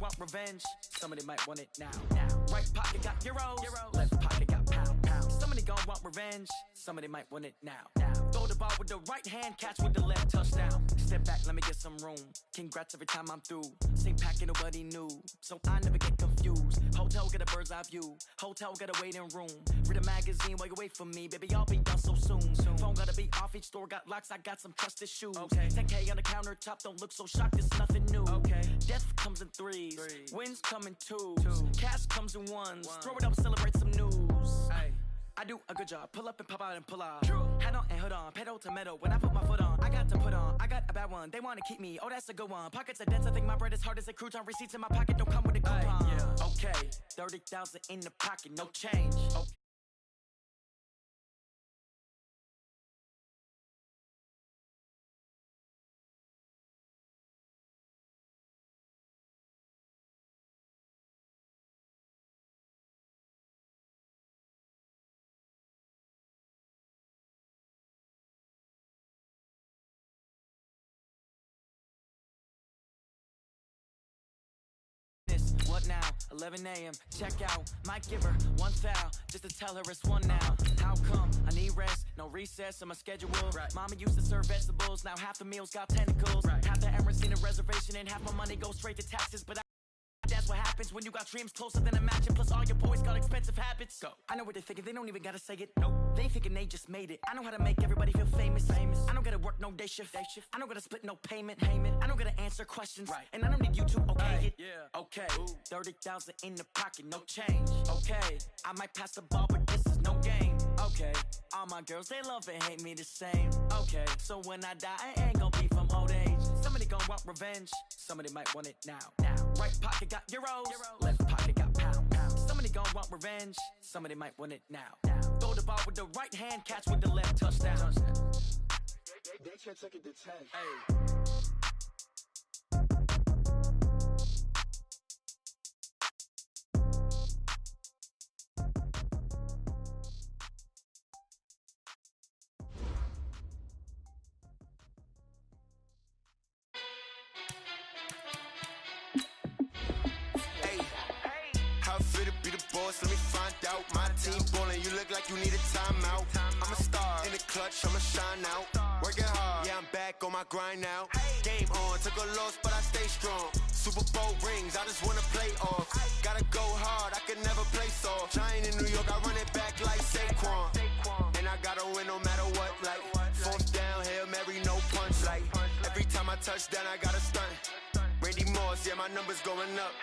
want revenge. Somebody might want it now. Right pocket got euros. Left pocket got pound. Somebody gon' want revenge. Somebody might want it now. Throw the ball with the right hand, catch with the left, touchdown. Step back, let me get some room. Congrats every time I'm through. Same packet, nobody knew, so I never get confused. Hotel get a bird's eye view. Hotel got a waiting room. Read a magazine while you wait for me, baby. I'll be done so soon. Phone gotta be off. Each store got locks. I got some trusted shoes. 10K on the countertop. Don't look so shocked. It's nothing new. Death comes in threes. Wins come in twos. Cash comes in ones. Throw it up, celebrate some news. I do a good job. Pull up and pop out and pull out. Head on and hood on. Pedal to metal. When I put my foot on, I got to put on. I got a bad one. They want to keep me. Oh, that's a good one. Pockets are dense. I think my bread is hard as a crouton. Receipts in my pocket don't come with a coupon. Okay, 30,000 in the pocket, no change. What now? 11 a.m. Check out. Might give her one foul just to tell her it's one now. How come? I need rest. No recess on my schedule. Mama used to serve vegetables. Now half the meals got tentacles. Half the errands in a reservation and half my money goes straight to taxes. But that's what happens when you got dreams closer than a match. Plus all your boys got expensive habits. Go. I know what they're thinking. They don't even gotta say it. Nope. They thinking they just made it. I know how to make everybody feel famous. I don't gotta work no day shift. I don't gotta split no payment. I don't gotta answer questions. And I don't need you to okay it. Okay. 30,000 in the pocket, no change. Okay. I might pass the ball, but this is no game. Okay. All my girls, they love and hate me the same. Okay. So when I die, I ain't gonna be from old age. Somebody gon' want revenge. Somebody might want it now. Right pocket got euros. Left pocket got pound. Somebody gon' want revenge. Somebody might want it now. Throw the ball with the right hand, catch with the left, touchdown. They can't take it to 10. Let me find out. My team ballin', you look like you need a timeout. I'm a star in the clutch, I'ma shine out. Working hard, yeah, I'm back on my grind now. Game on, took a loss, but I stay strong. Super Bowl rings, I just wanna play off. Gotta go hard, I can never play soft. Giant in New York, I run it back like Saquon. And I gotta win no matter what, like fourth down, Hail Mary, no punch. Like every time I touch down, I gotta stunt. Randy Moss, yeah, my numbers going up.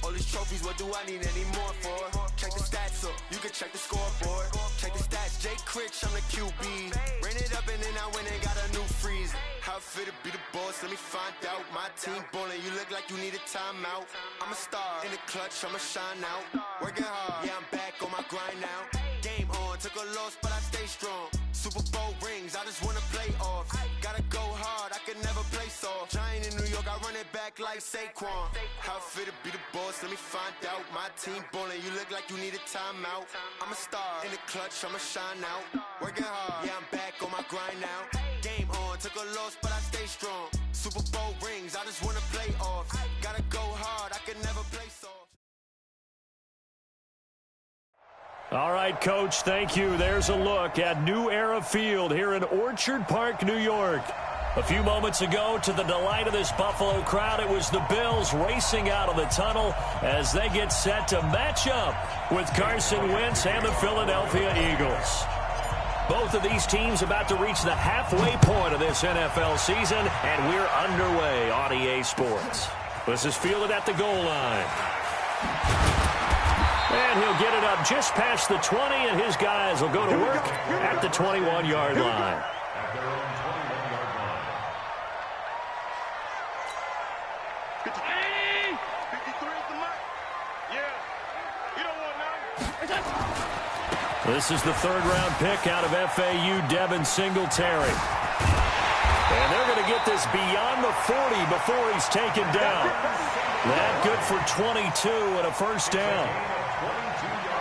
All these trophies, what do I need any more for? Check the stats up, you can check the scoreboard. Check the stats, Jay Critch, I'm the QB. Ran it up and then I went and got a new freeze. How it feel to be the boss, let me find out. My team ballin', you look like you need a timeout. I'm a star in the clutch, I'ma shine out. Working hard, yeah, I'm back on my grind now. Game on, took a loss, but I stay strong. Super Bowl rings, I just wanna play off. Gotta go hard, I can never play soft. Giant in New York, I run it back like Saquon. How it feel to be the boss, let me find out. My team ballin', you look like you need a timeout. I'm a star in the clutch, I'ma shine out. Working hard, yeah, I'm back on my grind now. Game on, took a loss, but I stay strong. Super Bowl rings, I just wanna play off. Gotta go hard, I can never play soft. All right, Coach, thank you. There's a look at New Era Field here in Orchard Park, New York. A few moments ago, to the delight of this Buffalo crowd, it was the Bills racing out of the tunnel as they get set to match up with Carson Wentz and the Philadelphia Eagles. Both of these teams about to reach the halfway point of this NFL season, and we're underway on EA Sports. This is fielded at the goal line. And he'll get it up just past the 20, and his guys will go to work at the 21-yard line. This is the third-round pick out of FAU, Devin Singletary. And they're going to get this beyond the 40 before he's taken down. That good for 22 and a first down.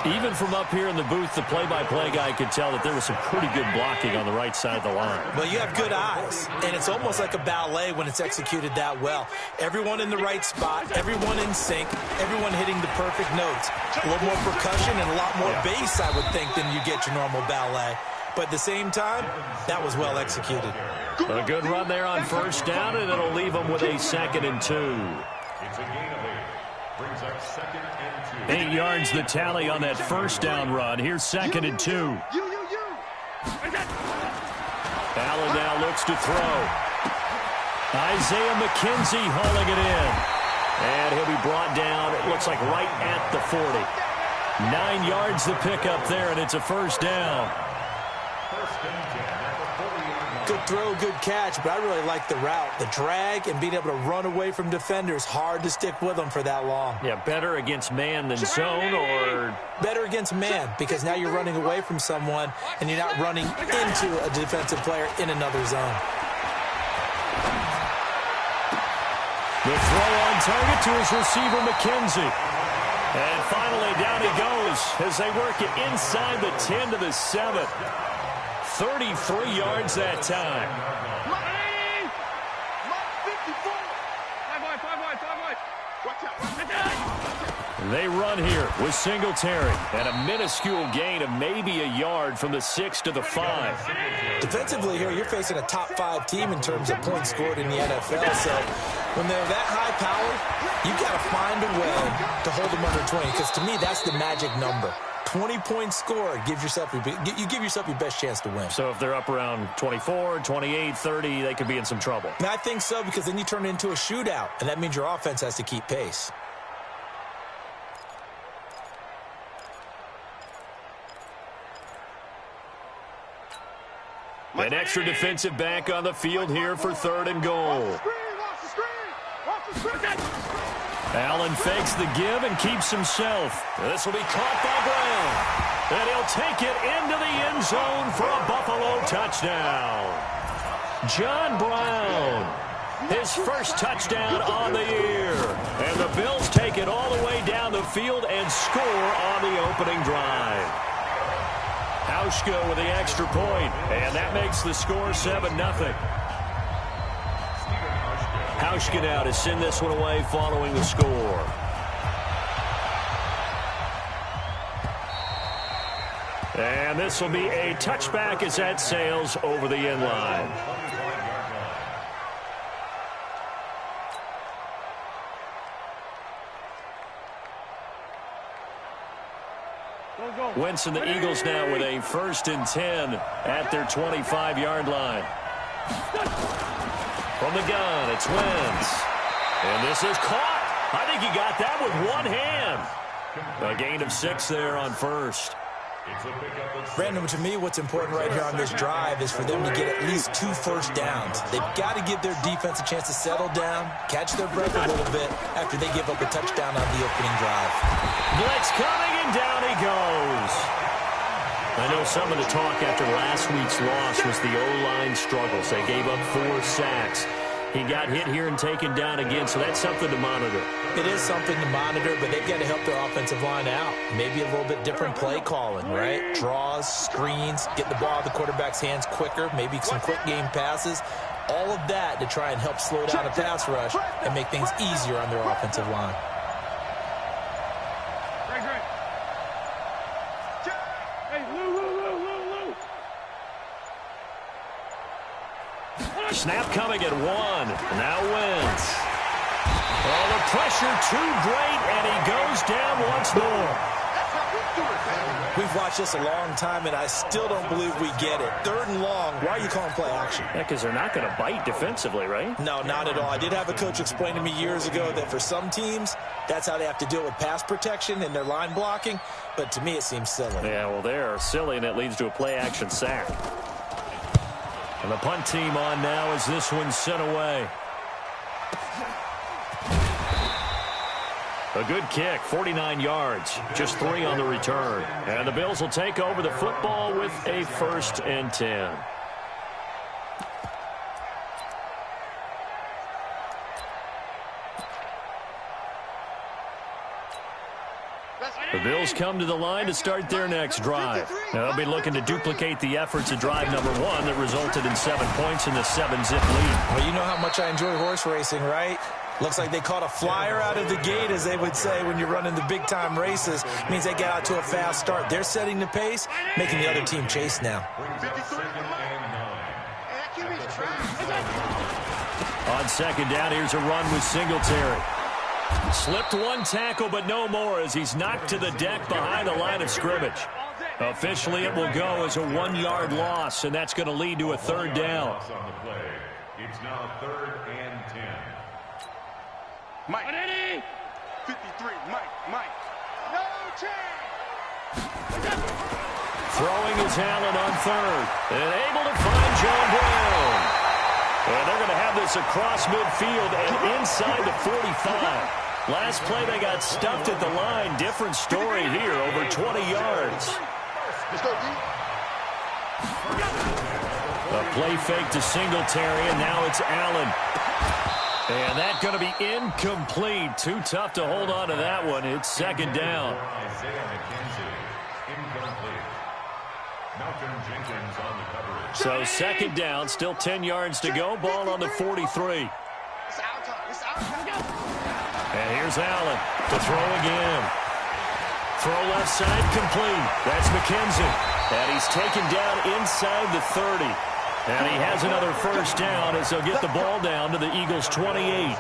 Even from up here in the booth, the play-by-play guy could tell that there was some pretty good blocking on the right side of the line. Well, you have good eyes, and it's almost like a ballet when it's executed that well. Everyone in the right spot, everyone in sync, everyone hitting the perfect notes. A little more percussion and a lot more bass, I would think, than you get your normal ballet. But at the same time, that was well executed. A good run there on first down, and it'll leave them with a 2nd and 2. It's a gain of 8. Brings up 2nd and 2. 8 yards the tally on that first down run. Here's 2nd and 2. Allen now looks to throw. Isaiah McKenzie hauling it in. And he'll be brought down, it looks like right at the 40. 9 yards the pickup there, and it's a first down. Good throw, good catch, but I really like the route. The drag and being able to run away from defenders, hard to stick with them for that long. Yeah, better against man than zone, or? Better against man, because now you're running away from someone and you're not running into a defensive player in another zone. The throw on target to his receiver, McKenzie. And finally, down he goes as they work it inside the 10 to the 7. 33 yards that time. They run here with Singletary and a minuscule gain of maybe a yard from the 6 to the 5. Defensively here, you're facing a top 5 team in terms of points scored in the NFL. So when they're that high powered, you've got to find a way to hold them under 20, because to me, that's the magic number. 20 points scored gives yourself you give yourself your best chance to win. So if they're up around 24, 28, 30, they could be in some trouble. And I think so, because then you turn it into a shootout, and that means your offense has to keep pace. An extra defensive back on the field here for 3rd and goal. Allen fakes the give and keeps himself. This will be caught by Brown. And he'll take it into the end zone for a Buffalo touchdown. John Brown, his first touchdown on the year. And the Bills take it all the way down the field and score on the opening drive. Hauschka with the extra point, and that makes the score 7-0. Hauschka now to send this one away following the score. And this will be a touchback as that sails over the end line. Wentz and the Eagles now with a 1st and 10 at their 25-yard line. From the gun, it's Wentz. And this is caught. I think he got that with one hand. A gain of 6 there on first. Brandon, to me, what's important right here on this drive is for them to get at least 2 first downs. They've got to give their defense a chance to settle down, catch their breath a little bit after they give up a touchdown on the opening drive. Blitz coming, and down he goes. I know some of the talk after last week's loss was the O-line struggles. They gave up 4 sacks. He got hit here and taken down again, so that's something to monitor. It is something to monitor, but they've got to help their offensive line out. Maybe a little bit different play calling, right? Draws, screens, get the ball out of the quarterback's hands quicker, maybe some quick game passes. All of that to try and help slow down a pass rush and make things easier on their offensive line. Snap coming at 1. Now Wentz. Oh, the pressure too great, and he goes down once more. We've watched this a long time, and I still don't believe we get it. 3rd and long. Why are you calling play action? Yeah, because they're not going to bite defensively, right? No, not at all. I did have a coach explain to me years ago that for some teams, that's how they have to deal with pass protection and their line blocking. But to me, it seems silly. Yeah, well, they're silly, and it leads to a play-action sack. And the punt team on now as this one's sent away. A good kick, 49 yards, just 3 on the return. And the Bills will take over the football with a 1st and 10. The Bills come to the line to start their next drive. They'll be looking to duplicate the efforts of drive number 1 that resulted in 7 points in the 7-zip lead. Well, you know how much I enjoy horse racing, right? Looks like they caught a flyer out of the gate, as they would say when you're running the big-time races. It means they get out to a fast start. They're setting the pace, making the other team chase now. On second down, here's a run with Singletary. Slipped one tackle, but no more as he's knocked to the deck behind the line of scrimmage. Officially, it will go as a 1-yard loss, and that's going to lead to a third down. It's now 3rd and 10. Mike. 53, Mike. No chance. Throwing is Allen on third, and able to find John Brown. And they're going to have this across midfield and inside the 45. Last play, they got stuffed at the line. Different story here, over 20 yards. A play fake to Singletary, and now it's Allen. And that's going to be incomplete. Too tough to hold on to that one. It's second down. So second down, still 10 yards to go. Ball on the 43. And here's Allen to throw again. Throw left side, complete. That's McKenzie. And he's taken down inside the 30. And he has another first down as they'll get the ball down to the Eagles' 28.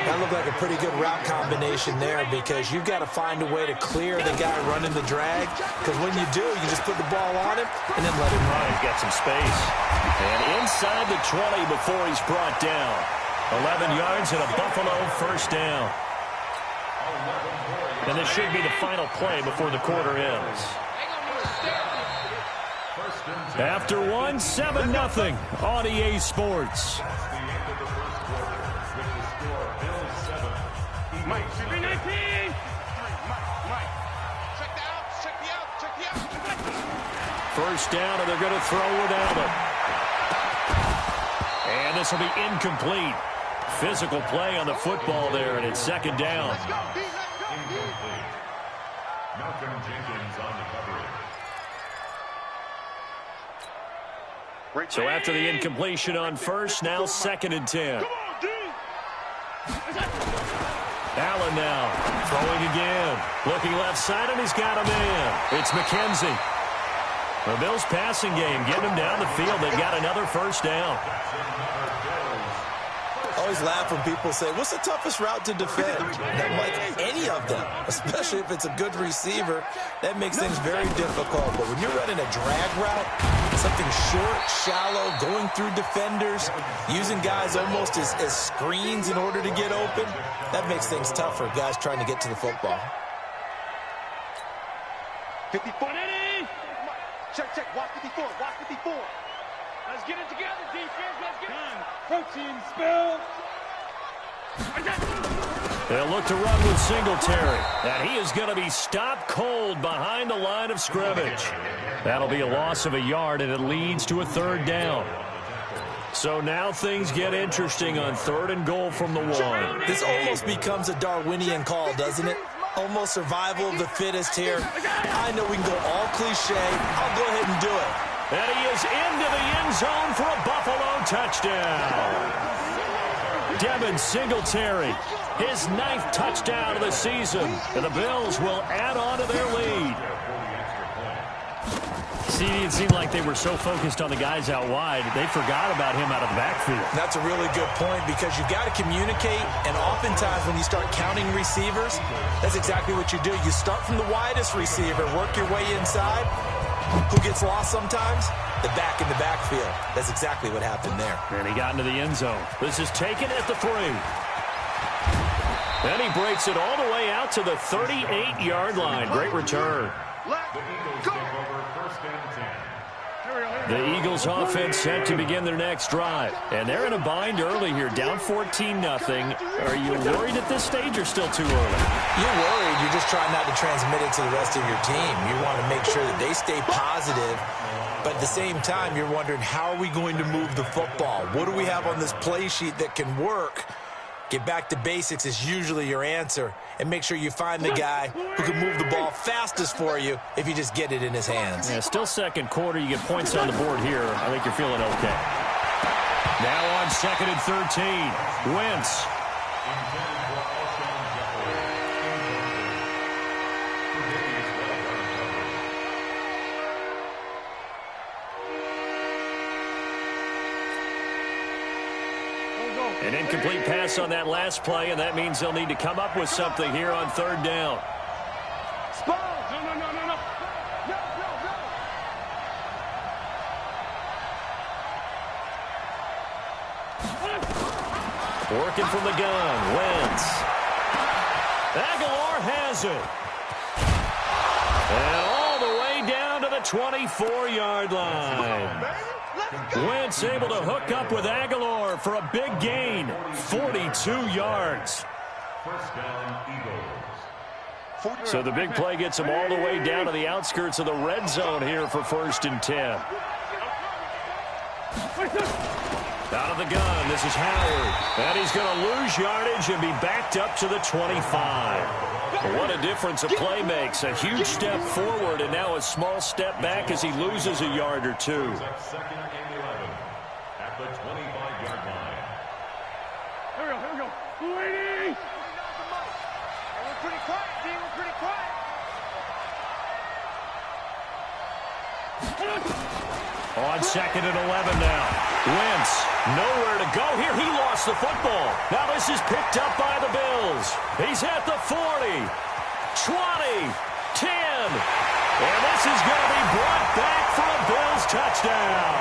That looked like a pretty good route combination there, because you've got to find a way to clear the guy running the drag, because when you do, you just put the ball on him and then let him run. He's got some space. And inside the 20 before he's brought down. 11 yards and a Buffalo first down. And this should be the final play before the quarter ends. After one, 7-0 on EA Sports. Mike, 319. Mike. Check the out. First down, and they're going to throw with Allen. And this will be incomplete. Physical play on the football there, and it's second down. Incomplete. Malcolm Jenkins on the coverage. So after the incompletion on first, now 2nd and 10. Allen now, throwing again. Looking left side, and he's got a man. It's McKenzie. The Bills' passing game, getting him down the field. They've got another first down. I always laugh when people say, what's the toughest route to defend? And I'm like, any of them, especially if it's a good receiver. That makes things very difficult. But when you're running a drag route, something short, shallow, going through defenders, using guys almost as screens in order to get open, that makes things tough for guys trying to get to the football. 54. Check. Watch 54. Let's get it together, defense. Let's get it. Protein spill. They'll look to run with Singletary. And he is going to be stopped cold behind the line of scrimmage. That'll be a loss of a yard, and it leads to a third down. So now things get interesting on 3rd and goal from the 1. This almost becomes a Darwinian call, doesn't it? Almost survival of the fittest here. I know we can go all cliche. I'll go ahead and do it. And he is into the end zone for a Buffalo touchdown. Devin Singletary, his 9th touchdown of the season. And the Bills will add on to their lead. See, it seemed like they were so focused on the guys out wide, they forgot about him out of the backfield. That's a really good point, because you've got to communicate, and oftentimes when you start counting receivers, that's exactly what you do. You start from the widest receiver, work your way inside. Who gets lost sometimes? The back in the backfield. That's exactly what happened there. And he got into the end zone. This is taken at the 3. Then he breaks it all the way out to the 38-yard line. Great return. The Eagles offense set to begin their next drive. And they're in a bind early here, down 14-0. Are you worried at this stage or still too early? You're worried. You're just trying not to transmit it to the rest of your team. You want to make sure that they stay positive. But at the same time, you're wondering, how are we going to move the football? What do we have on this play sheet that can work? Get back to basics is usually your answer, and make sure you find the guy who can move the ball fastest for you if you just get it in his hands. Yeah, still second quarter. You get points on the board here. I think you're feeling okay. Now on 2nd and 13. Wentz. An incomplete pass on that last play, and that means they'll need to come up with something here on 3rd down. Working from the gun, Wentz. Aguilar has it. And all the way down to the 24-yard line. Wentz able to hook up with Aguilar for a big gain, 42 yards. First down, Eagles. So the big play gets him all the way down to the outskirts of the red zone here for 1st and 10. Out of the gun, this is Howard. And he's going to lose yardage and be backed up to the 25. What a difference a play makes. A huge step forward and now a small step back as he loses a yard or two. Second and 11 at the 25-yard line. Here we go. Ladies! We're pretty quiet, D. We're pretty quiet. On 2nd and 11 now. Wentz, nowhere to go here. He lost the football. Now this is picked up by the Bills. He's at the 40, 20, 10. And this is going to be brought back for a Bills touchdown.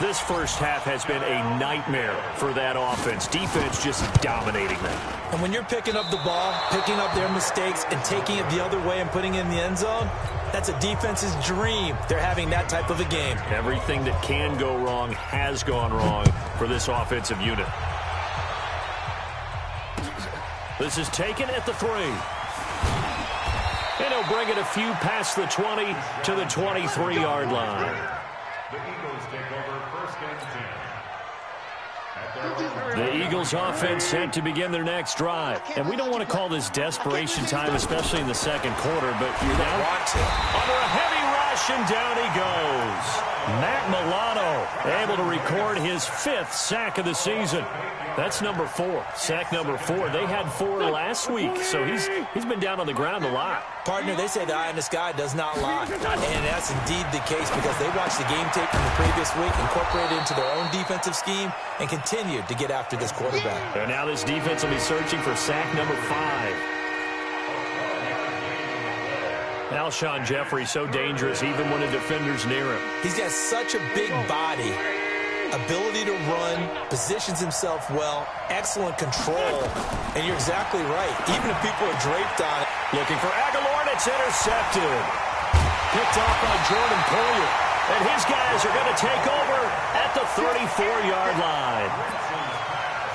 This first half has been a nightmare for that offense. Defense just dominating them. And when you're picking up the ball, picking up their mistakes, and taking it the other way and putting it in the end zone, that's a defense's dream. They're having that type of a game. Everything that can go wrong has gone wrong for this offensive unit. This is taken at the 3. And he'll bring it a few past the 20 to the 23-yard line. The Eagles take over 1st and 10. The Eagles offense set to begin their next drive. And we don't want to call this desperation time, especially in the second quarter, but you're down under a heavy rush, and down he goes. Matt Milano able to record his 5th sack of the season. That's number 4. Sack number 4. They had 4 last week, so he's been down on the ground a lot. Partner, they say the eye in the sky does not lie. And that's indeed the case because they watched the game tape from the previous week, incorporated it into their own defensive scheme, and continued to get after this quarterback. And now this defense will be searching for sack number 5. Alshon Jeffrey so dangerous even when a defender's near him. He's got such a big body, ability to run, positions himself well, excellent control, and you're exactly right. Even if people are draped on it. Looking for Aguilar, and it's intercepted. Picked off by Jordan Poyer. And his guys are going to take over at the 34-yard line.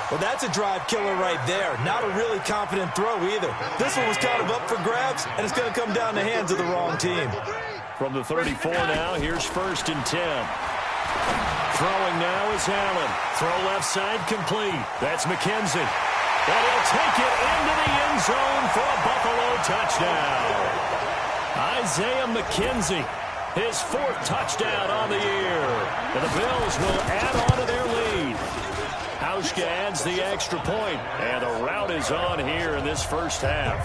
Well, that's a drive killer right there. Not a really confident throw either. This one was kind of up for grabs, and it's going to come down the hands of the wrong team. From the 34 now, here's 1st and 10. Throwing now is Allen. Throw left side complete. That's McKenzie. And he'll take it into the end zone for a Buffalo touchdown. Isaiah McKenzie, his 4th touchdown on the year. And the Bills will add on to their lead. Hauschka adds the extra point, and the rout is on here in this first half.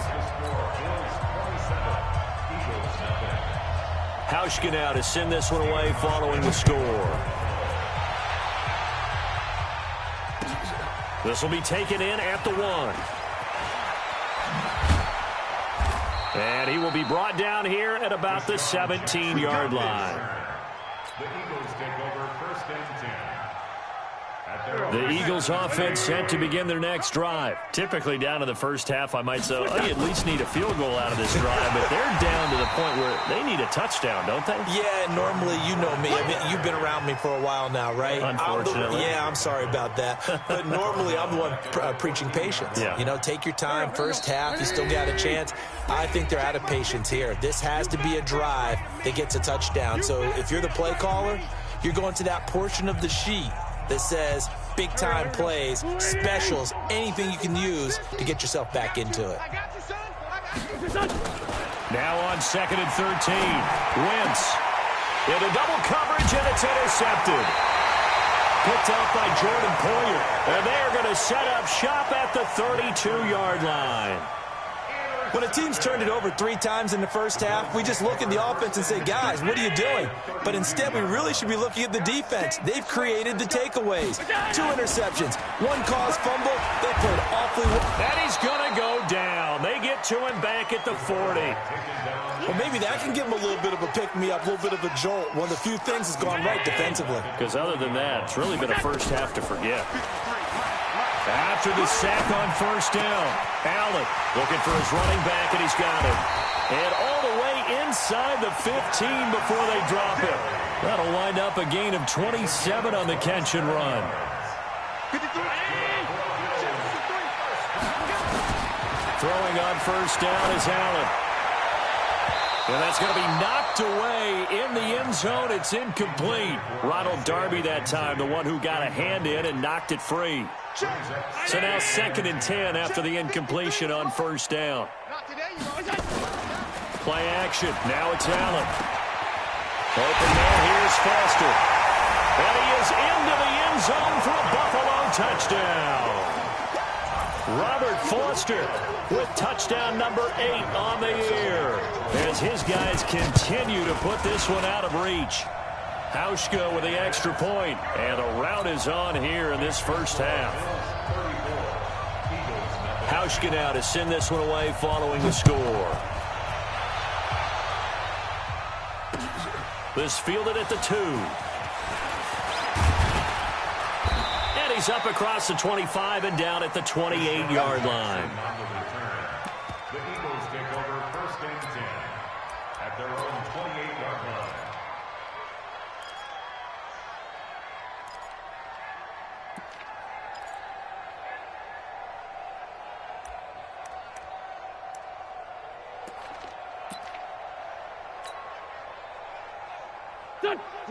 Hauschka now to send this one away following the score. This will be taken in at the 1. And he will be brought down here at about the 17-yard line. The Eagles take over 1st and 10. The Eagles offense set to begin their next drive. Typically down to the first half, I might say, oh, you at least need a field goal out of this drive, but they're down to the point where they need a touchdown, don't they? Yeah, normally, you know me. I mean, you've been around me for a while now, right? Unfortunately. I'm sorry about that. But normally, I'm the one preaching patience. Yeah. You know, take your time. First half, you still got a chance. I think they're out of patience here. This has to be a drive that gets a touchdown. So if you're the play caller, you're going to that portion of the sheet that says big-time plays, specials, anything you can use to get yourself back into it. Now on 2nd and 13. Wentz into double coverage, and it's intercepted. Picked off by Jordan Poyer. And they're going to set up shop at the 32-yard line. When a team's turned it over 3 times in the first half, we just look at the offense and say, guys, what are you doing? But instead, we really should be looking at the defense. They've created the takeaways. 2 interceptions, 1 caused fumble. They played awfully well. And he's going to go down. They get to him back at the 40. Well, maybe that can give him a little bit of a pick-me-up, a little bit of a jolt. One of the few things has gone right defensively. Because other than that, it's really been a first half to forget. After the sack on first down, Allen looking for his running back, and he's got it. And all the way inside the 15 before they drop him. That'll wind up a gain of 27 on the catch and run. Throwing on first down is Allen. And that's going to be knocked away in the end zone. It's incomplete. Ronald Darby that time, the one who got a hand in and knocked it free. So now 2nd and 10 after the incompletion on first down. Play action. Now it's Allen. Open man. Here's Foster. And he is into the end zone for a Buffalo touchdown. Robert Foster with touchdown number 8 on the year as his guys continue to put this one out of reach. Hauschka with the extra point, and a rout is on here in this first half. Hauschka now to send this one away following the score. This fielded at the 2. And he's up across the 25 and down at the 28-yard line. The Eagles take over 1st and 10 at their own 28-yard line.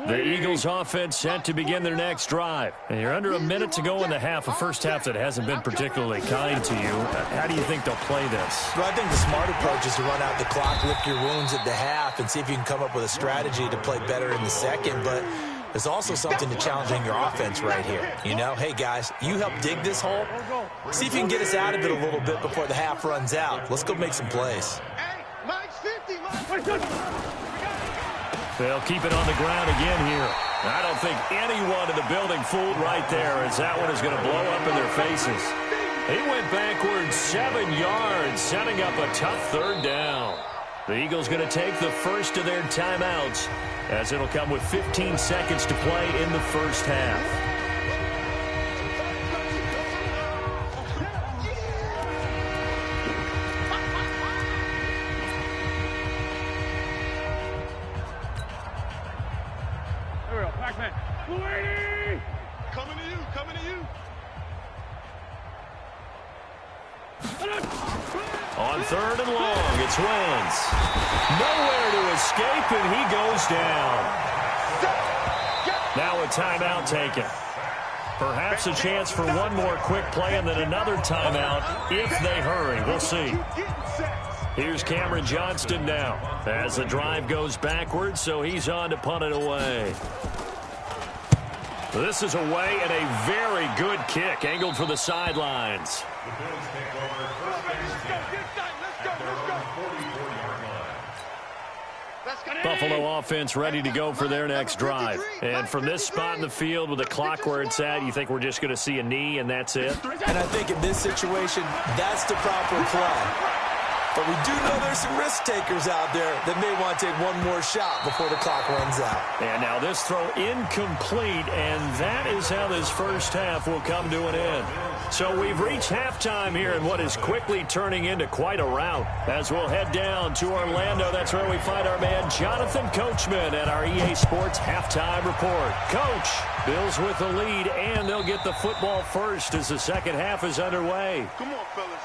The Eagles offense set to begin their next drive. And you're under a minute to go in the half, a first half that hasn't been particularly kind to you. How do you think they'll play this? Well, I think the smart approach is to run out the clock, lick your wounds at the half, and see if you can come up with a strategy to play better in the second. But there's also something to challenging your offense right here. You know, hey, guys, you help dig this hole. See if you can get us out of it a little bit before the half runs out. Let's go make some plays. They'll keep it on the ground again here. I don't think anyone in the building fooled right there, as that one is going to blow up in their faces. He went backwards 7 yards, setting up a tough 3rd down. The Eagles going to take the first of their timeouts, as it'll come with 15 seconds to play in the first half. On 3rd and long, it's Wentz. Nowhere to escape, and he goes down. Now a timeout taken. Perhaps a chance for one more quick play and then another timeout if they hurry. We'll see. Here's Cameron Johnston now as the drive goes backwards, so he's on to punt it away. This is away and a very good kick angled for the sidelines. The Bills take over 1st and 10 at their own 44-yard line. Buffalo offense ready to go for their next drive. And from this spot in the field with the clock where it's at, you think we're just going to see a knee and that's it? And I think in this situation, that's the proper play. But we do know there's some risk takers out there that may want to take one more shot before the clock runs out. And now this throw incomplete, and that is how this first half will come to an end. So we've reached halftime here in what is quickly turning into quite a rout. As we'll head down to Orlando, that's where we find our man Jonathan Coachman at our EA Sports Halftime Report. Coach, Bills with the lead, and they'll get the football first as the second half is underway. Come on, fellas.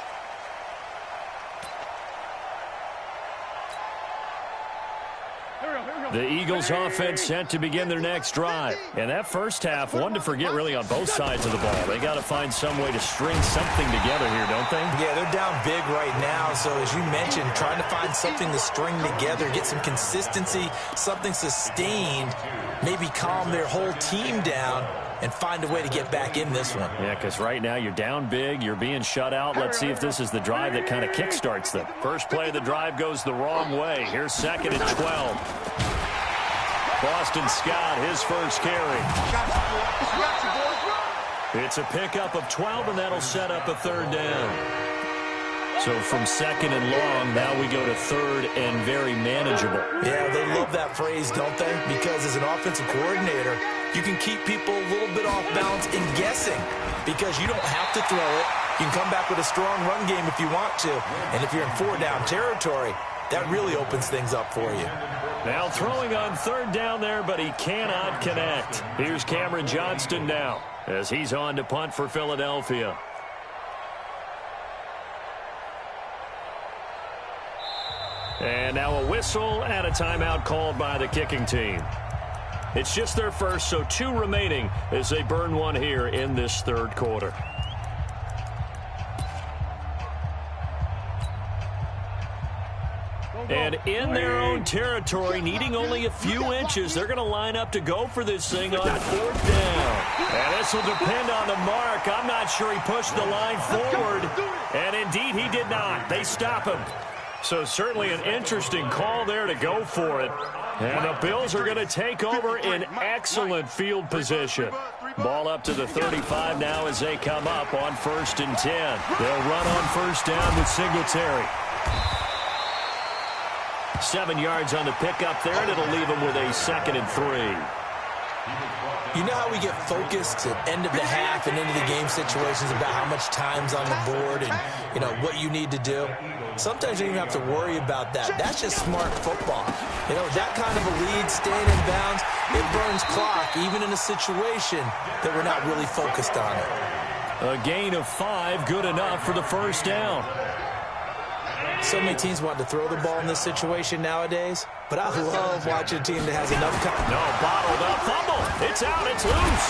Here we go. The Eagles offense set to begin their next drive. And that first half, one to forget really on both sides of the ball. They got to find some way to string something together here, don't they? Yeah, they're down big right now. So as you mentioned, trying to find something to string together, get some consistency, something sustained, maybe calm their whole team down and find a way to get back in this one. Yeah, because right now you're down big, you're being shut out. Let's see if this is the drive that kind of kickstarts them. First play of the drive goes the wrong way. Here's second and 12. Boston Scott, his first carry. It's a pickup of 12, and that'll set up a third down. So from second and long, now we go to third and very manageable. Yeah, they love that phrase, don't they? Because as an offensive coordinator, you can keep people a little bit off balance in guessing because you don't have to throw it. You can come back with a strong run game if you want to. And if you're in four-down territory, that really opens things up for you. Now throwing on third down there, but he cannot connect. Here's Cameron Johnston now as he's on to punt for Philadelphia. And now a whistle and a timeout called by the kicking team. It's just their first, so 2 remaining as they burn one here in this third quarter. And in their own territory, needing only a few inches, they're going to line up to go for this thing on fourth down. And this will depend on the mark. I'm not sure he pushed the line forward. And indeed, he did not. They stop him. So certainly an interesting call there to go for it. And the Bills are going to take over in excellent field position. Ball up to the 35 now as they come up on 1st and 10. They'll run on first down with Singletary. 7 yards on the pickup there, and it'll leave them with a 2nd and 3. You know how we get focused at end of the half and into the game situations about how much time's on the board and, you know, what you need to do? Sometimes you don't even have to worry about that. That's just smart football. You know, that kind of a lead, staying in bounds, it burns clock, even in a situation that we're not really focused on it. A gain of 5, good enough for the first down. So many teams want to throw the ball in this situation nowadays, but I love watching a team that has enough time. No, bottled up, fumble. It's out, it's loose.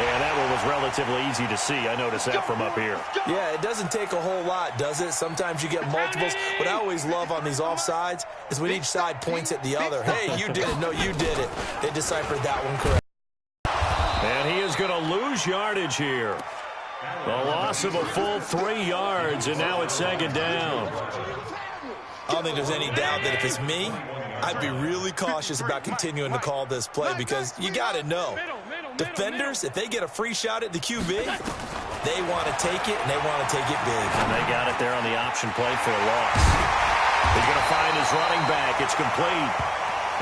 And that one was relatively easy to see. I noticed that from up here. Yeah, it doesn't take a whole lot, does it? Sometimes you get multiples. What I always love on these offsides is when each side points at the other. Hey, you did it. No, you did it. They deciphered that one correct. And he is going to lose yardage here. The loss of a full 3 yards, and now it's 2nd down. I don't think there's any doubt that if it's me, I'd be really cautious about continuing to call this play because you got to know, defenders, if they get a free shot at the QB, they want to take it, and they want to take it big. And they got it there on the option play for a loss. He's going to find his running back. It's complete.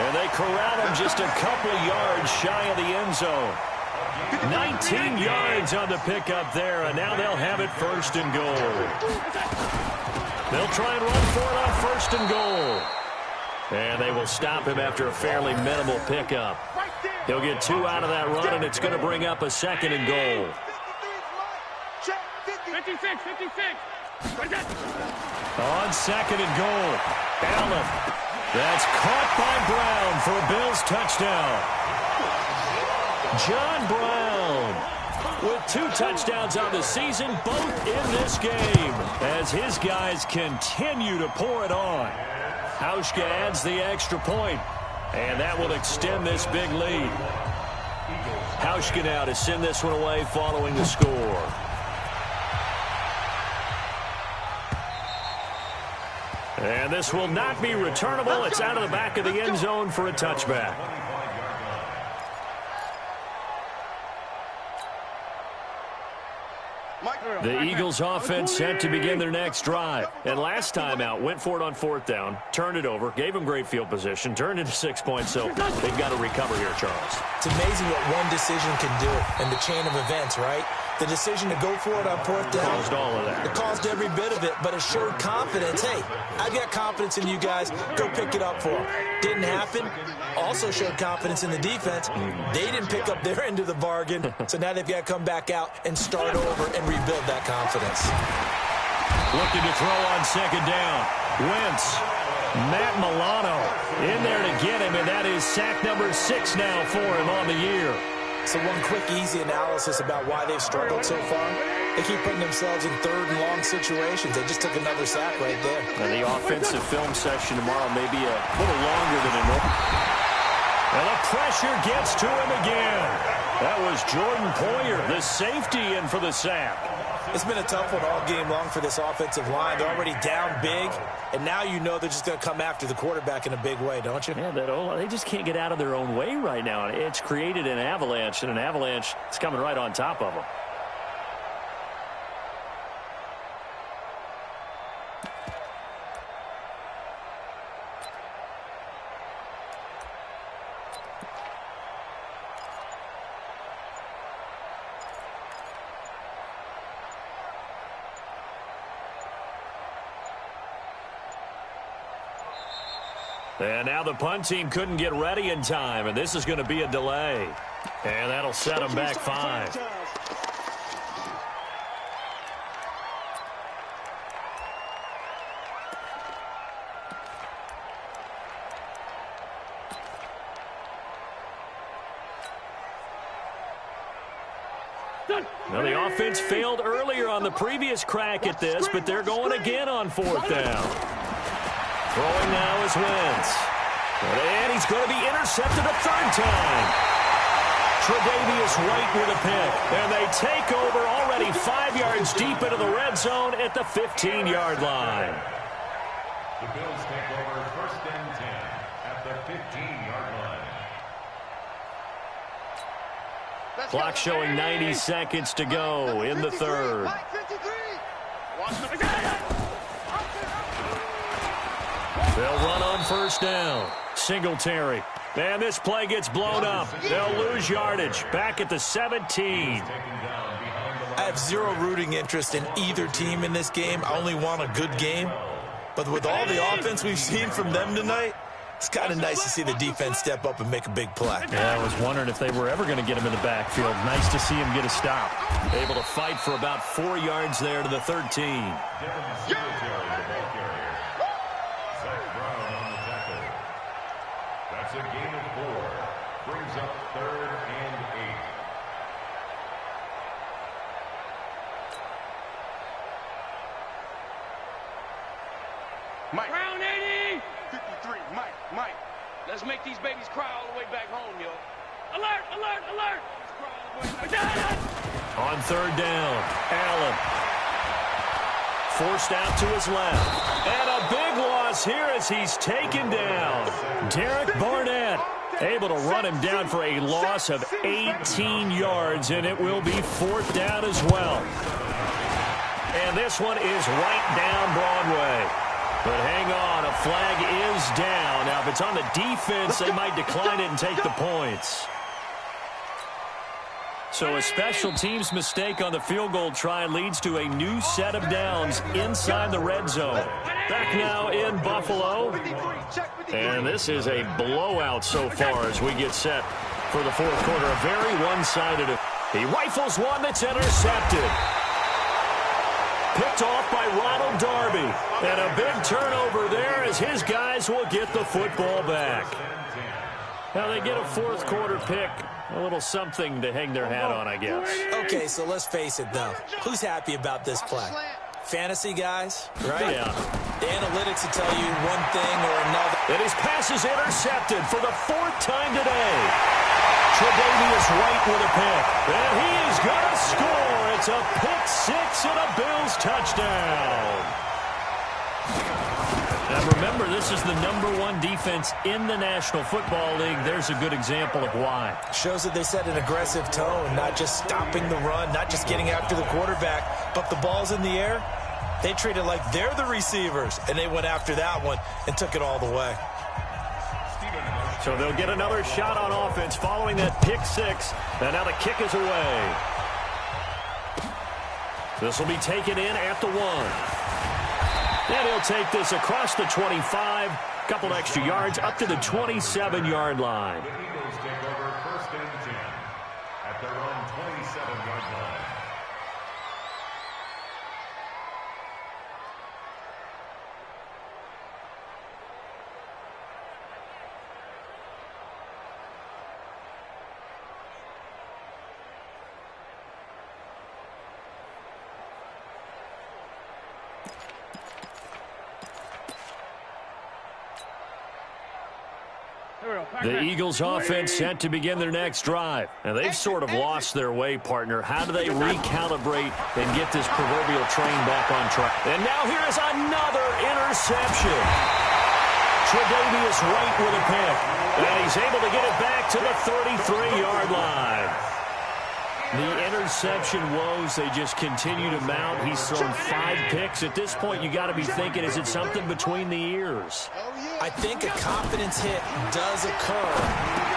And they corral him just a couple yards shy of the end zone. 19 yards on the pickup there, and now they'll have it 1st and goal. They'll try and run for it on 1st and goal. And they will stop him after a fairly minimal pickup. He'll get 2 out of that run, and it's going to bring up a 2nd and goal. 56. On 2nd and goal, Allen. That's caught by Brown for a Bills touchdown. John Brown with 2 touchdowns on the season, both in this game, as his guys continue to pour it on. Hauschka adds the extra point, and that will extend this big lead. Hauschka now to send this one away following the score. And this will not be returnable. It's out of the back of the end zone for a touchback. The Eagles offense set to begin their next drive. And last time out, went for it on 4th down, turned it over, gave them great field position, turned into 6 points, so they've got to recover here, Charles. It's amazing what one decision can do in the chain of events, right? The decision to go for it on 4th down. Caused all of that. It caused every bit of it, but it showed confidence. Hey, I've got confidence in you guys. Go pick it up for them. Didn't happen. Also showed confidence in the defense. They didn't pick up their end of the bargain, so now they've got to come back out and start over and rebuild that confidence. Looking to throw on 2nd down. Wentz Matt Milano in there to get him, and that is sack number 6 now for him on the year. So one quick, easy analysis about why they've struggled so far. They keep putting themselves in third and long situations. They just took another sack right there. And the offensive film session tomorrow may be a little longer than it normal. And the pressure gets to him again. That was Jordan Poyer, the safety, in for the sack. It's been a tough one all game long for this offensive line. They're already down big, and now you know they're just going to come after the quarterback in a big way, don't you? Yeah, they just can't get out of their own way right now. It's created an avalanche, and an avalanche is coming right on top of them. And now the punt team couldn't get ready in time, and this is going to be a delay. And that'll set them back 5. Now the offense failed earlier on the previous crack at this, but they're going again on 4th down. Throwing now is Wentz. And he's going to be intercepted a 3rd time. Tre'Davious White with a pick. And they take over already 5 yards deep into the red zone at the 15-yard line. The Bills take over 1st and 10 at the 15-yard line. Clock showing 90 seconds to go in the 3rd. They'll run on 1st down. Singletary. And this play gets blown up. They'll lose yardage. Back at the 17. I have zero rooting interest in either team in this game. I only want a good game. But with all the offense we've seen from them tonight, it's kind of nice to see the defense step up and make a big play. Yeah, I was wondering if they were ever going to get him in the backfield. Nice to see him get a stop. Able to fight for about 4 yards there to the 13. That's a gain of 4. Brings up 3rd and 8. Mike. Round 80. 53. Mike. Let's make these babies cry all the way back home, yo. Alert, alert, alert. Let's cry all the way back. On 3rd down, Allen. Forced out to his left. And a big loss here as he's taken down. Derek Barnett able to run him down for a loss of 18 yards, and it will be 4th down as well. And this one is right down Broadway. But hang on, a flag is down. Now, if it's on the defense, they might decline it and take the points. So a special teams mistake on the field goal try leads to a new set of downs inside the red zone. Back now in Buffalo. And this is a blowout so far as we get set for the 4th quarter. A very one-sided. He rifles one that's intercepted. Picked off by Ronald Darby. And a big turnover there as his guys will get the football back. Now they get a 4th quarter pick. A little something to hang their hat on, I guess. Okay, so let's face it, though. Who's happy about this play? Fantasy guys, right? Yeah. The analytics will tell you one thing or another. And his pass is intercepted for the 4th time today. Tre'Davious White with a pick. And he is going to score. It's a pick 6 and a Bills touchdown. Now remember, this is the #1 defense in the National Football League. There's a good example of why. Shows that they set an aggressive tone, not just stopping the run, not just getting after the quarterback, but the ball's in the air. They treat it like they're the receivers, and they went after that one and took it all the way. So they'll get another shot on offense following that pick 6. And now the kick is away. This will be taken in at the 1. And he'll take this across the 25. Couple extra yards up to the 27-yard line. The Eagles take over 1st and 10 at their own 27-yard line. The Eagles offense set to begin their next drive. And they've sort of lost their way, partner. How do they recalibrate and get this proverbial train back on track? And now here is another interception. Tre'Davious White with a pick. And he's able to get it back to the 33-yard line. The interception woes, they just continue to mount. He's thrown 5 picks. At this point, you got to be thinking, is it something between the ears? I think a confidence hit does occur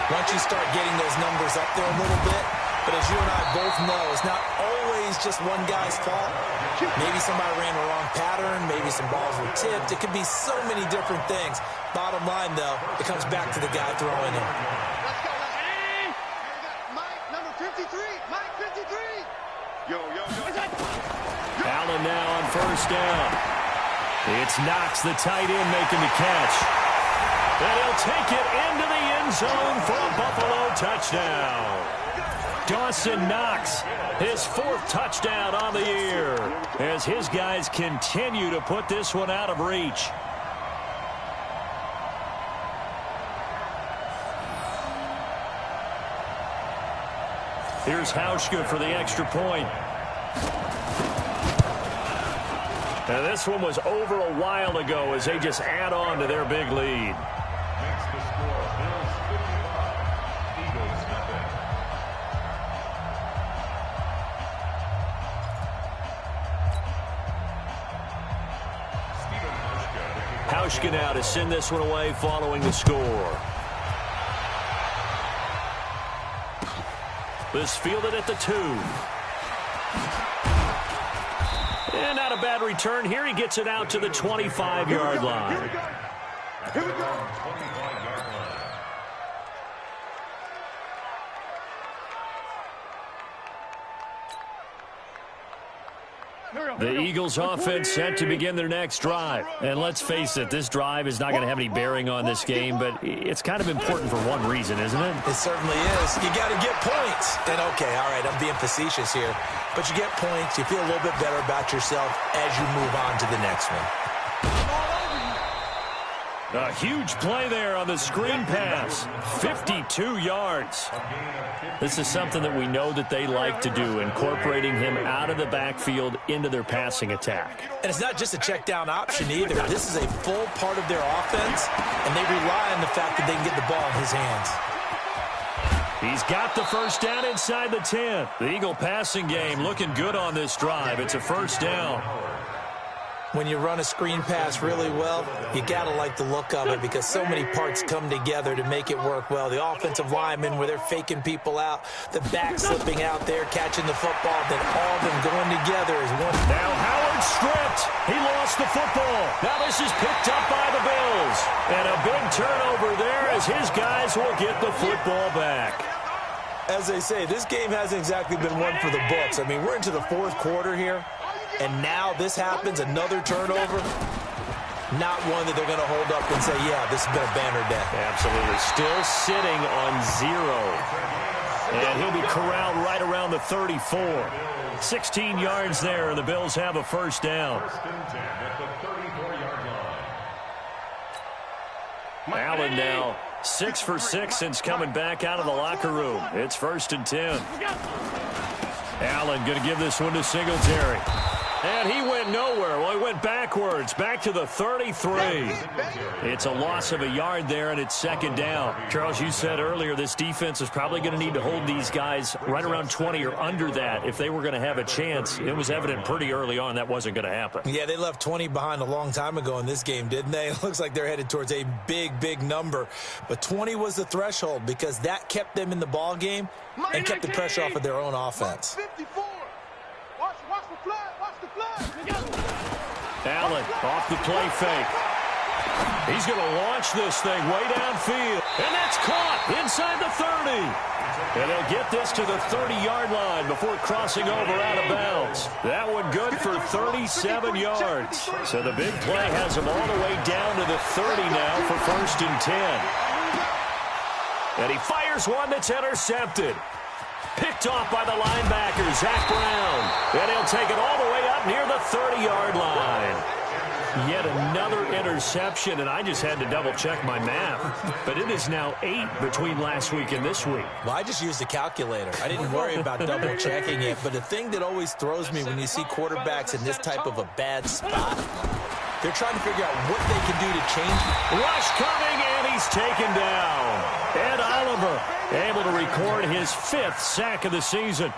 once you start getting those numbers up there a little bit. But as you and I both know, it's not always just one guy's fault. Maybe somebody ran the wrong pattern. Maybe some balls were tipped. It could be so many different things. Bottom line, though, it comes back to the guy throwing it. Let's go. Mike, number 53. Mike, 53. Yo. Allen now on first down. It's Knox, the tight end, making the catch. And he'll take it into the end zone for a Buffalo touchdown. Dawson Knox, his 4th touchdown on the year, as his guys continue to put this one out of reach. Here's Hauschka for the extra point. And this one was over a while ago as they just add on to their big lead. Makes the score Bills 55, Eagles nothing. Hauschka now to send this one away following the score. This fielded at the 2. And not a bad return here. He gets it out to the 25-yard line. Here we go. 25-yard line. The Eagles offense set to begin their next drive. And let's face it, this drive is not going to have any bearing on this game, but it's kind of important for one reason, isn't it? It certainly is. You got to get points. And, okay, all right, I'm being facetious here. But you get points, you feel a little bit better about yourself as you move on to the next one. A huge play there on the screen pass. 52 yards. This is something that we know that they like to do, incorporating him out of the backfield into their passing attack. And it's not just a check down option either. This is a full part of their offense, and they rely on the fact that they can get the ball in his hands. He's got the first down inside the 10. The Eagle passing game looking good on this drive. It's a first down. When you run a screen pass really well, you got to like the look of it because so many parts come together to make it work well. The offensive linemen where they're faking people out, the back slipping out there, catching the football, then all of them going together as one. Now Howard stripped. He lost the football. Now this is picked up by the Bills. And a big turnover there as his guys will get the football back. As they say, this game hasn't exactly been one for the books. I mean, we're into the 4th quarter here. And now this happens, another turnover. Not one that they're going to hold up and say, yeah, this has been a banner day. Absolutely. Still sitting on 0. And he'll be corralled right around the 34. 16 yards there, and the Bills have a first down. First and 10 at the 34-yard line. Allen now 6 for 6 since coming back out of the locker room. It's first and 10. Allen going to give this one to Singletary. And he went nowhere. Well, he went backwards, back to the 33. It's a loss of a yard there, and it's second down. Charles, you said earlier this defense is probably going to need to hold these guys right around 20 or under that if they were going to have a chance. It was evident pretty early on that wasn't going to happen. Yeah, they left 20 behind a long time ago in this game, didn't they? It looks like they're headed towards a big, big number. But 20 was the threshold because that kept them in the ball game and kept the pressure off of their own offense. 54. Watch the flag. Watch the flag. Allen off the play fake. He's going to launch this thing way downfield. And that's caught inside the 30. And they'll get this to the 30-yard line before crossing over out of bounds. That one good for 37 yards. So the big play has them all the way down to the 30 now for first and 10. And he fires one that's intercepted. Picked off by the linebacker, Zach Brown. And he'll take it all the way up near the 30-yard line. Yet another interception, and I just had to double-check my math. But it is now 8 between last week and this week. Well, I just used a calculator. I didn't worry about double-checking it. But the thing that always throws me when you see quarterbacks in this type of a bad spot, they're trying to figure out what they can do to change. Rush coming, and he's taken down. Ed Oliver able to record his 5th sack of the season.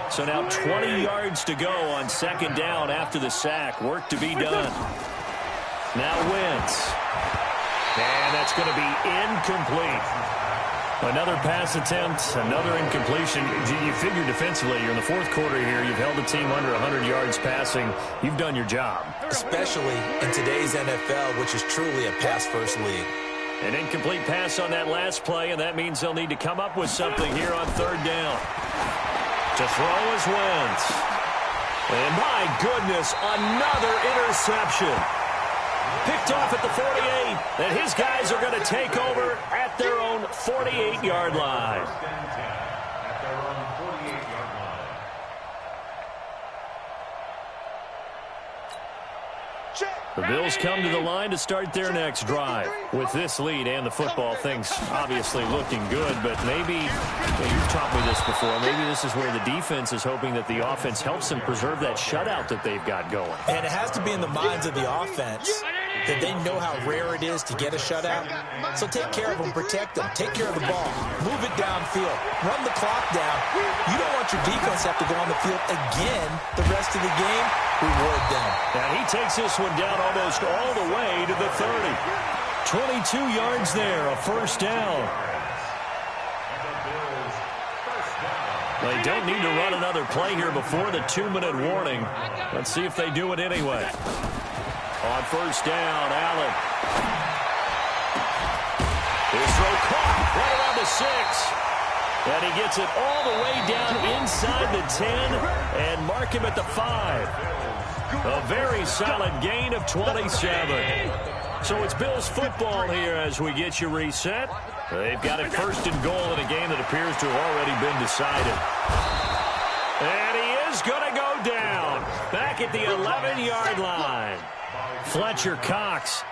So now 20 yards to go on second down after the sack. Work to be done. Now Wentz. And that's going to be incomplete. Another pass attempt, another incompletion. You figure defensively, you're in the fourth quarter here. You've held the team under 100 yards passing. You've done your job. Especially in today's NFL, which is truly a pass-first league. An incomplete pass on that last play, and that means they'll need to come up with something here on third down. To throw is Wentz. And my goodness, another interception. Picked off at the 48, and his guys are going to take over at their own 48-yard line. At their own 48-yard line. The Bills come to the line to start their next drive. With this lead and the football, things obviously looking good, but maybe, you've taught me this before, maybe this is where the defense is hoping that the offense helps them preserve that shutout that they've got going. And it has to be in the minds of the offense that they know how rare it is to get a shutout. So take care of them, protect them, take care of the ball, move it downfield, run the clock down. You don't want your defense to have to go on the field again the rest of the game. Reward them. And he takes this one down almost all the way to the 30. 22 yards there, a first down. They don't need to run another play here before the 2-minute warning. Let's see if they do it anyway. On first down, Allen. His throw caught right around the 6. And he gets it all the way down inside the 10 and mark him at the 5. A very solid gain of 27. So it's Bills football here as we get you reset. They've got it first and goal in a game that appears to have already been decided. And he is going to go down back at the 11-yard line. Fletcher Cox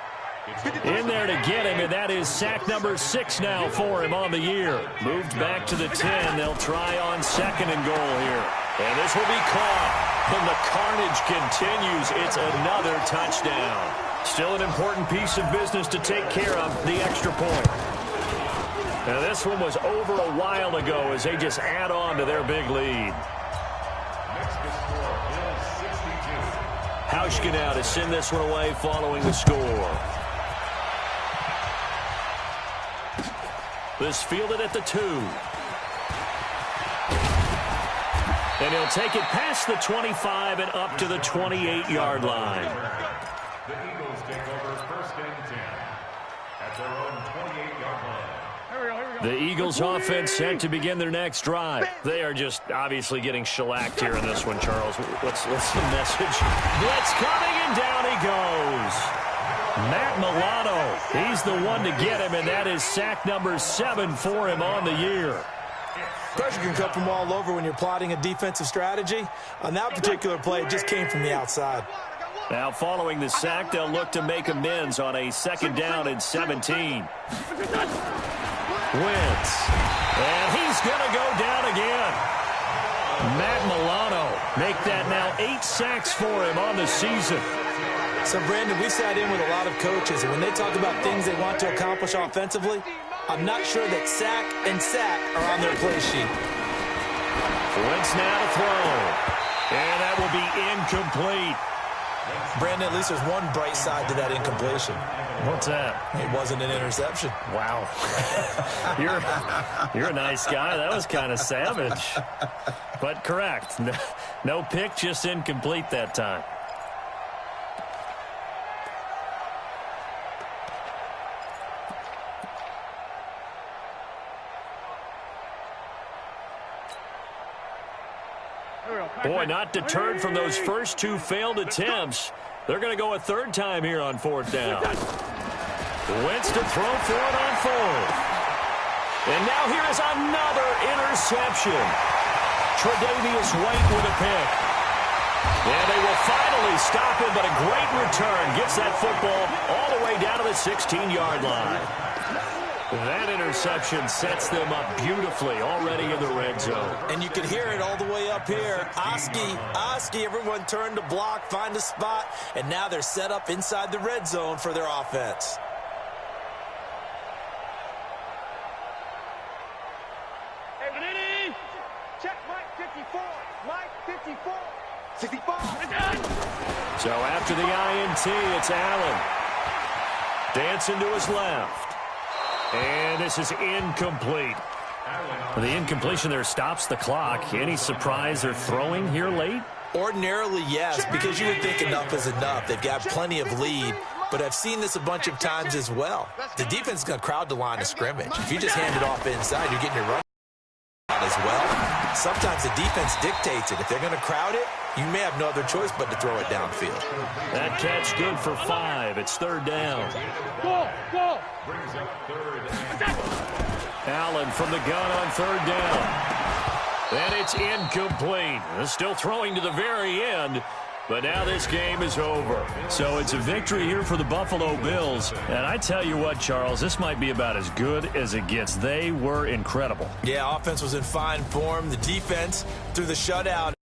in there to get him, and that is sack number 6 now for him on the year. Moved back to the 10. They'll try on second and goal here. And this will be caught. And the carnage continues. It's another touchdown. Still an important piece of business to take care of, the extra point. Now this one was over a while ago as they just add on to their big lead. Next to score, Bills 62. Hauschka now to send this one away following the score. This fielded at the 2. And he'll take it past the 25 and up to the 28-yard line. The Eagles take over first and 10 at their own 28-yard line. The Eagles offense set to begin their next drive. They are just obviously getting shellacked here in this one, Charles. What's the message? Blitz coming, and down he goes. Matt Milano, he's the one to get him, and that is sack number 7 for him on the year. Pressure can come from all over when you're plotting a defensive strategy. On that particular play, it just came from the outside. Now following the sack, they'll look to make amends on a second down and 17. Wentz. And he's going to go down again. Matt Milano make that now 8 sacks for him on the season. So, Brandon, we sat in with a lot of coaches, and when they talk about things they want to accomplish offensively, I'm not sure that sack and sack are on their play sheet. Wentz now to throw. And that will be incomplete. Brandon, at least there's one bright side to that incompletion. What's that? It wasn't an interception. Wow. You're a nice guy. That was kind of savage. But correct. No pick, just incomplete that time. Boy, not deterred from those first 2 failed attempts. They're going to go a third time here on fourth down. Wentz to throw for it on 4th. And now here is another interception. Tre'Davious White with a pick. And they will finally stop him, but a great return gets that football all the way down to the 16-yard line. That interception sets them up beautifully already in the red zone. And you can hear it all the way up here. Oski, everyone turned to block, find a spot, and now they're set up inside the red zone for their offense. Hey, check Mike 54. Mike 54. 65. So after the INT, it's Allen. Dancing to his left. And this is incomplete. The incompletion there stops the clock. Any surprise they're throwing here late? Ordinarily, yes, because you would think enough is enough. They've got plenty of lead, but I've seen this a bunch of times as well. The defense is going to crowd the line of scrimmage. If you just hand it off inside, you're getting your run as well. Sometimes the defense dictates it. If they're going to crowd it, you may have no other choice but to throw it downfield. That catch good for 5. It's third down. Go. Allen from the gun on third down. And it's incomplete. Still throwing to the very end. But now this game is over. So it's a victory here for the Buffalo Bills. And I tell you what, Charles, this might be about as good as it gets. They were incredible. Yeah, offense was in fine form. The defense, through the shutout,